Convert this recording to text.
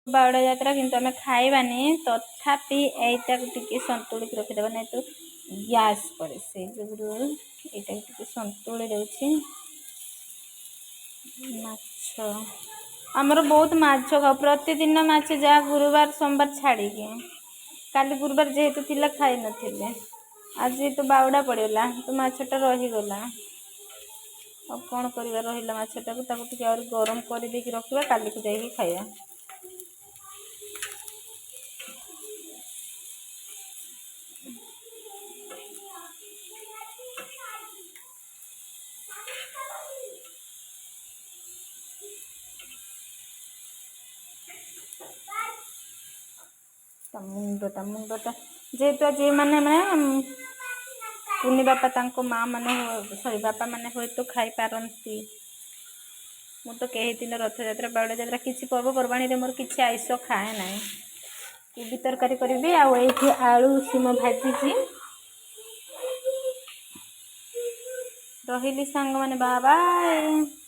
बावड़ा यात्रा किंतु आम खाइबानी तथापि एटा टिके संतुलित रखिदेबा नहीं तो गैस पड़े से जो यहाँ टिके संतुली दे माछ आमर बहुत माछ खाओ प्रतिदिन माछ जहाँ गुरुवार सोमवार छाड़ी काली गुरुवार जेहेतु थिला खाई नथिले आज तो बावड़ा पड़ेगा तो माछटा रहीगला अब कौन करवा रहा माछटा को और गरम कर रखा काली को जाकि खाया मुंडटा जेहेतु जे मैंने मैं कुनी बापा तांको माँ मैंने सॉरी बापा मैंने हुए तो खाई पारती मु तो कही दिन रथ यात्रा बावड़ा यात्रा किसी पर्वपर्वाणी मोर किसी आइस खाए ना कोबी तरकारी करी आईठी आलू सीम भाजी रही सांग मैंने बाय